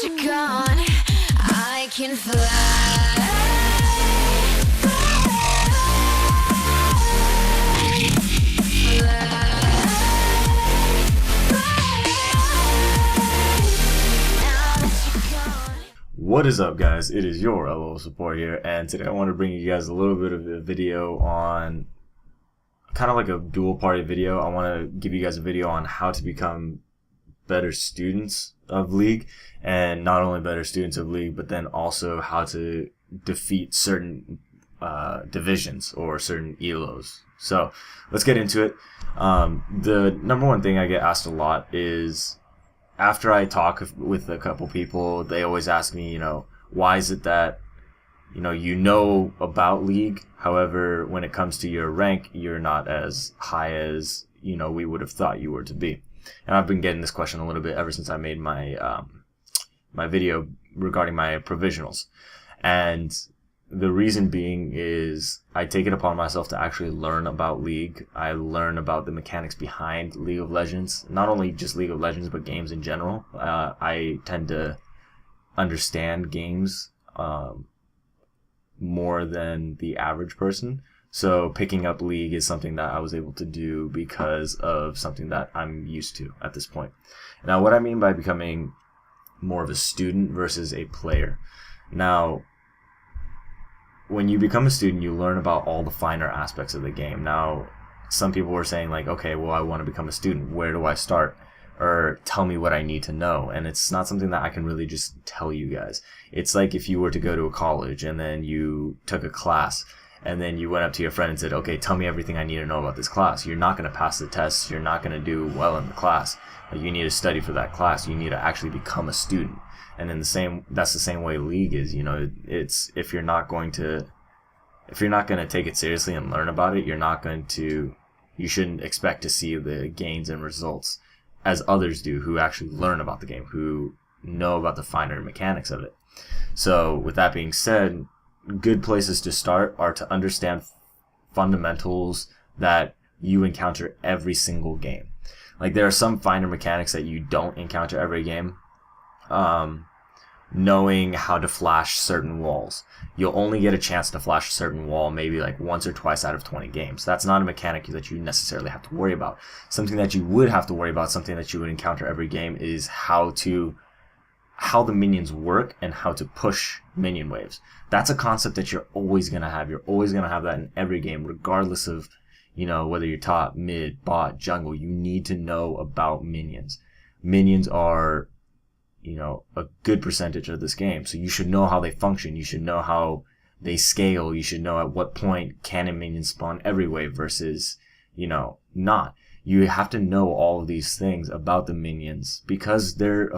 that you're gone, I can fly. What is up, guys? It is your LOL support here, and today I want to bring you guys a little bit of a video on kind of like a dual party video. I want to give you guys a video on how to become better students of League, and not only better students of League, but then also how to defeat certain divisions or certain ELOs. So let's get into it. The number one thing I get asked a lot is, after I talk with a couple people, they always ask me, why is it that, you know about League, however, when it comes to your rank, you're not as high as, we would have thought you were to be. And I've been getting this question a little bit ever since I made my, my video regarding my provisionals. And the reason being is I take it upon myself to actually learn about League. I learn about the mechanics behind League of Legends. Not only just League of Legends, but games in general. I tend to understand games more than the average person. So picking up League is something that I was able to do because of something that I'm used to at this point. Now, what I mean by becoming more of a student versus a player. Now, when you become a student, you learn about all the finer aspects of the game. Now, some people were saying like, okay, well, I want to become a student. Where do I start? Or tell me what I need to know. And it's not something that I can really just tell you guys. It's like if you were to go to a college and then you took a class and then you went up to your friend and said, okay, tell me everything I need to know about this class. You're not going to pass the tests. You're not going to do well in the class. Like, you need to study for that class. You need to actually become a student. And in that's the same way League is. It's if you're not going to take it seriously and learn about it, you shouldn't expect to see the gains and results as others do who actually learn about the game, who know about the finer mechanics of it. So with that being said, good places to start are to understand fundamentals that you encounter every single game. Like, there are some finer mechanics that you don't encounter every game. Knowing how to flash certain walls. You'll only get a chance to flash a certain wall maybe like once or twice out of 20 games. That's not a mechanic that you necessarily have to worry about. Something that you would have to worry about, something that you would encounter every game, is how the minions work and how to push minion waves. That's a concept that you're always going to have. You're always going to have that in every game, regardless of, whether you're top, mid, bot, jungle. You need to know about minions. Minions are a good percentage of this game. So you should know how they function. You should know how they scale. You should know at what point can a minion spawn every wave versus, not. You have to know all of these things about the minions because they're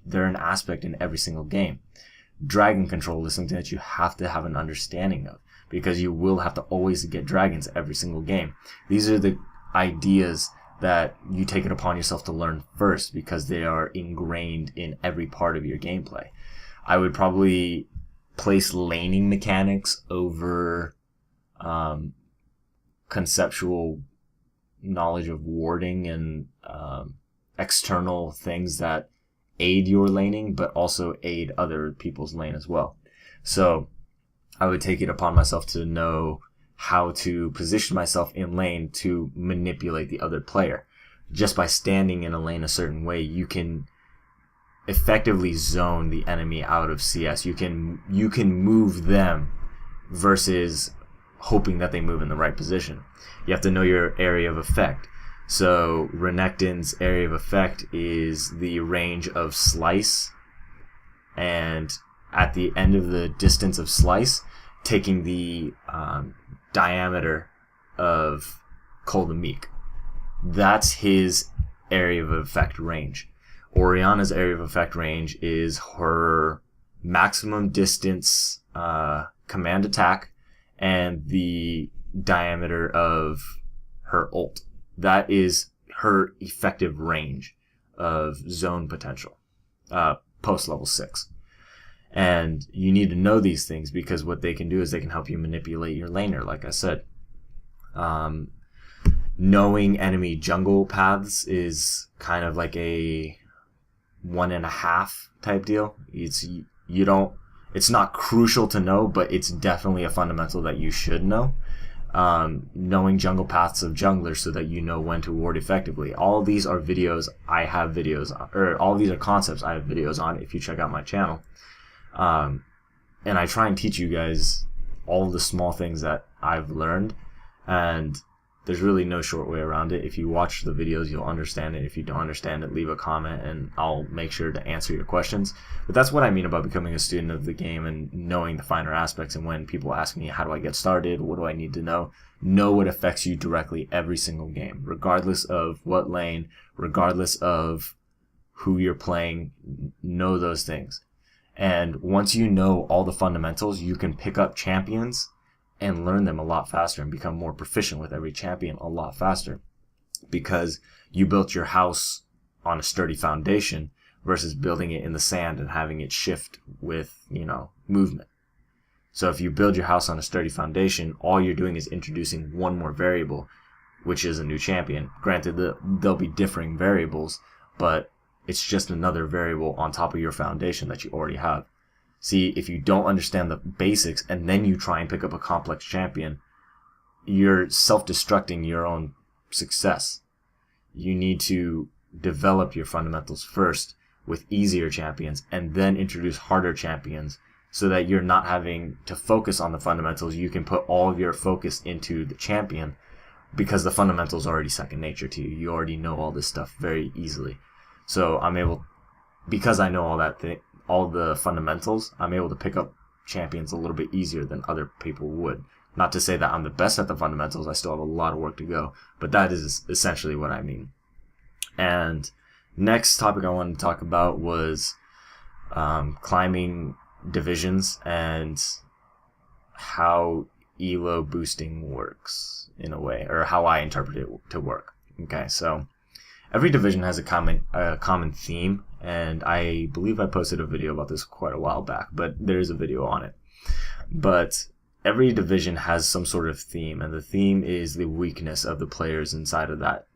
an aspect in every single game. Dragon control is something that you have to have an understanding of because you will have to always get dragons every single game. These are the ideas that you take it upon yourself to learn first because they are ingrained in every part of your gameplay. I would probably place laning mechanics over conceptual knowledge of warding and external things that aid your laning but also aid other people's lane as well. So I would take it upon myself to know how to position myself in lane to manipulate the other player. Just by standing in a lane a certain way, you can effectively zone the enemy out of CS. You can move them versus hoping that they move in the right position. You have to know your area of effect. So Renekton's area of effect is the range of slice, and at the end of the distance of slice, taking the diameter of Cole the Meek. That's his area of effect range. Orianna's area of effect range is her maximum distance command attack and the diameter of her ult. That is her effective range of zone potential post level 6. And you need to know these things because what they can do is they can help you manipulate your laner, like I said. Knowing enemy jungle paths is kind of like a 1.5 type deal. It's not crucial to know, but it's definitely a fundamental that you should know. Knowing jungle paths of junglers so that you know when to ward effectively. All of these are videos I have videos on, or all of these are concepts I have videos on if you check out my channel. And I try and teach you guys all the small things that I've learned, and there's really no short way around it. If you watch the videos, you'll understand it. If you don't understand it, leave a comment and I'll make sure to answer your questions. But that's what I mean about becoming a student of the game and knowing the finer aspects. And when people ask me, how do I get started? What do I need to know? Know what affects you directly every single game, regardless of what lane, regardless of who you're playing. Know those things. And once you know all the fundamentals, you can pick up champions and learn them a lot faster and become more proficient with every champion a lot faster, because you built your house on a sturdy foundation versus building it in the sand and having it shift with, movement. So if you build your house on a sturdy foundation, all you're doing is introducing one more variable, which is a new champion. Granted, there'll be differing variables, but it's just another variable on top of your foundation that you already have. See, if you don't understand the basics and then you try and pick up a complex champion, you're self-destructing your own success. You need to develop your fundamentals first with easier champions and then introduce harder champions so that you're not having to focus on the fundamentals. You can put all of your focus into the champion because the fundamentals are already second nature to you. You already know all this stuff very easily. So because I know all the fundamentals, I'm able to pick up champions a little bit easier than other people would. Not to say that I'm the best at the fundamentals, I still have a lot of work to go, but that is essentially what I mean. And next topic I wanted to talk about was climbing divisions and how elo boosting works in a way, or how I interpret it to work. Okay, so every division has a common theme, and I believe I posted a video about this quite a while back, but there is a video on it. But every division has some sort of theme, and the theme is the weakness of the players inside of that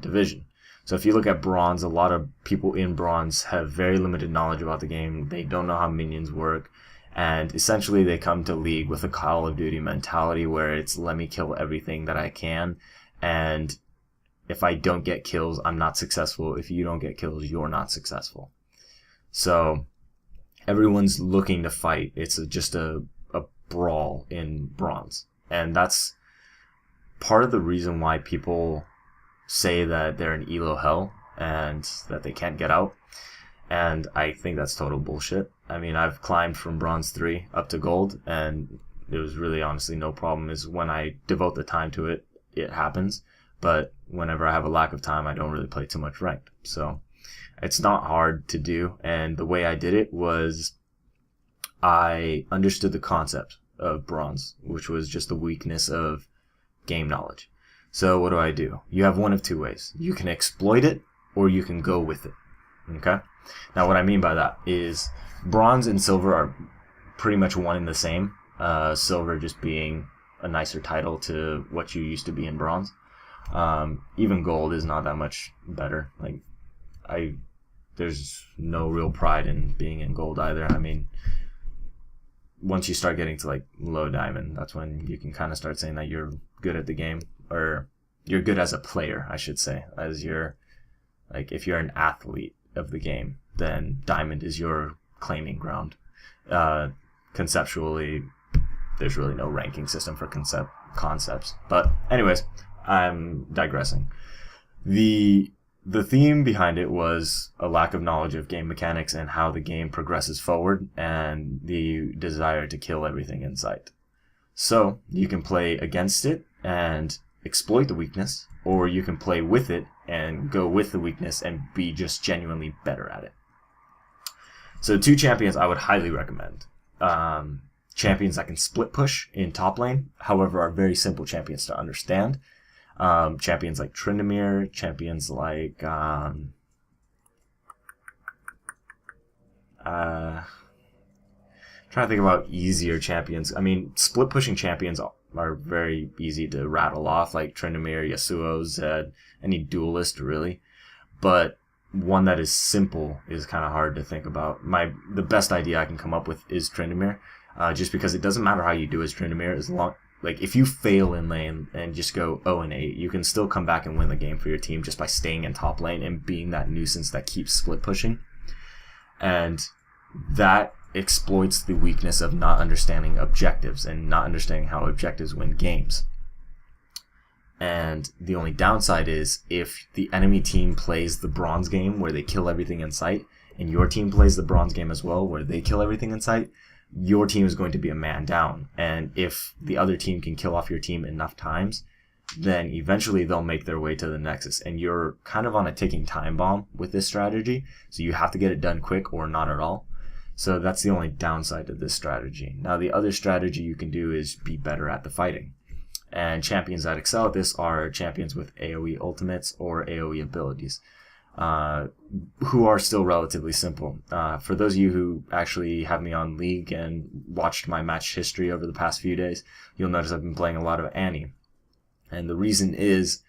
division. So if you look at Bronze, a lot of people in Bronze have very limited knowledge about the game. They don't know how minions work, and essentially they come to League with a Call of Duty mentality where it's let me kill everything that I can, and if I don't get kills, I'm not successful. If you don't get kills, you're not successful. So everyone's looking to fight. It's just a brawl in Bronze. And that's part of the reason why people say that they're in elo hell and that they can't get out. And I think that's total bullshit. I mean, I've climbed from Bronze 3 up to Gold, and there was really honestly no problem. Is when I devote the time to it, it happens. But whenever I have a lack of time, I don't really play too much ranked. So it's not hard to do. And the way I did it was I understood the concept of Bronze, which was just the weakness of game knowledge. So what do? You have one of two ways. You can exploit it or you can go with it. Okay? Now what I mean by that is Bronze and Silver are pretty much one and the same. Silver just being a nicer title to what you used to be in Bronze. Even Gold is not that much better. There's no real pride in being in Gold either. I mean, once you start getting to low Diamond, that's when you can kind of start saying that you're good at the game, or you're good as a player, I should say. As if you're an athlete of the game, then Diamond is your claiming ground. Conceptually, there's really no ranking system for concepts. But anyways, I'm digressing. The theme behind it was a lack of knowledge of game mechanics and how the game progresses forward, and the desire to kill everything in sight. So you can play against it and exploit the weakness, or you can play with it and go with the weakness and be just genuinely better at it. So 2 champions I would highly recommend. Champions that can split push in top lane, however, are very simple champions to understand. Champions like Tryndamere, champions like trying to think about easier champions. I mean, split pushing champions are very easy to rattle off, like Tryndamere, Yasuo, Zed, any duelist really. But one that is simple is kind of hard to think about. The best idea I can come up with is Tryndamere, just because it doesn't matter how you do as Tryndamere, as long like if you fail in lane and just go 0-8, you can still come back and win the game for your team just by staying in top lane and being that nuisance that keeps split pushing. And that exploits the weakness of not understanding objectives and not understanding how objectives win games. And the only downside is if the enemy team plays the bronze game where they kill everything in sight, and your team plays the bronze game as well where they kill everything in sight, your team is going to be a man down. And if the other team can kill off your team enough times, then eventually they'll make their way to the Nexus. And you're kind of on a ticking time bomb with this strategy, so you have to get it done quick or not at all. So that's the only downside to this strategy. Now the other strategy you can do is be better at the fighting. And champions that excel at this are champions with AoE ultimates or AoE abilities, who are still relatively simple. For those of you who actually have me on League and watched my match history over the past few days, you'll notice I've been playing a lot of Annie. And the reason is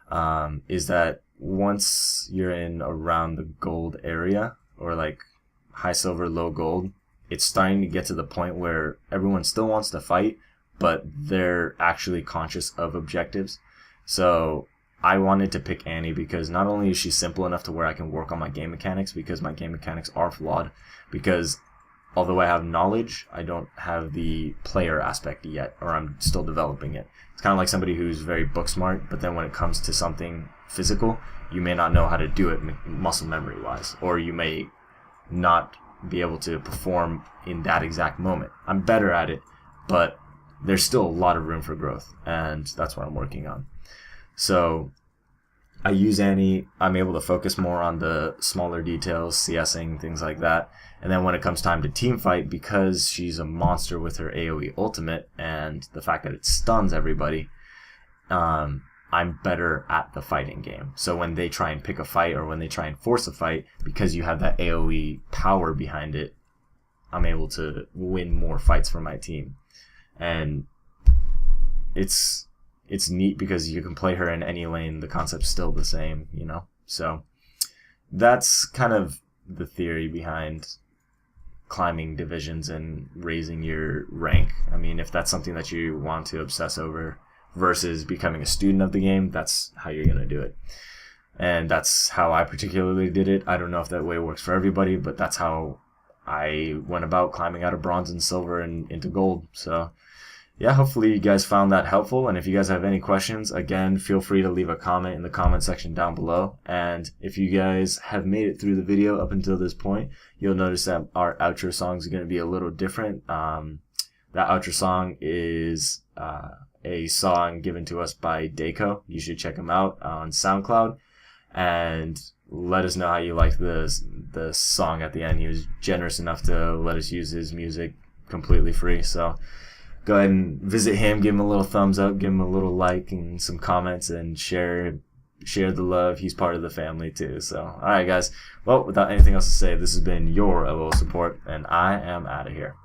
that once you're in around the gold area, or like high silver, low gold, it's starting to get to the point where everyone still wants to fight, but they're actually conscious of objectives. So I wanted to pick Annie because not only is she simple enough to where I can work on my game mechanics, because my game mechanics are flawed, because although I have knowledge, I don't have the player aspect yet, or I'm still developing it. It's kind of like somebody who's very book smart, but then when it comes to something physical, you may not know how to do it muscle memory wise, or you may not be able to perform in that exact moment. I'm better at it, but there's still a lot of room for growth, and that's what I'm working on. So I use Annie. I'm able to focus more on the smaller details, CSing, things like that. And then when it comes time to team fight, because she's a monster with her AoE ultimate and the fact that it stuns everybody, I'm better at the fighting game. So when they try and pick a fight or when they try and force a fight, because you have that AoE power behind it, I'm able to win more fights for my team. And it's neat because you can play her in any lane. The concept's still the same, you know? So that's kind of the theory behind climbing divisions and raising your rank. I mean, if that's something that you want to obsess over versus becoming a student of the game, that's how you're going to do it. And that's how I particularly did it. I don't know if that way works for everybody, but that's how I went about climbing out of bronze and silver and into gold. So yeah, hopefully you guys found that helpful. And if you guys have any questions, again, feel free to leave a comment in the comment section down below. And if you guys have made it through the video up until this point, you'll notice that our outro song is going to be a little different. That outro song is a song given to us by Dayco. You should check him out on SoundCloud and let us know how you like the song at the end. He was generous enough to let us use his music completely free. So go ahead and visit him, give him a little thumbs up, give him a little like and some comments, and share the love. He's part of the family too. So, all right, guys. Well, without anything else to say, this has been your LOL Support, and I am out of here.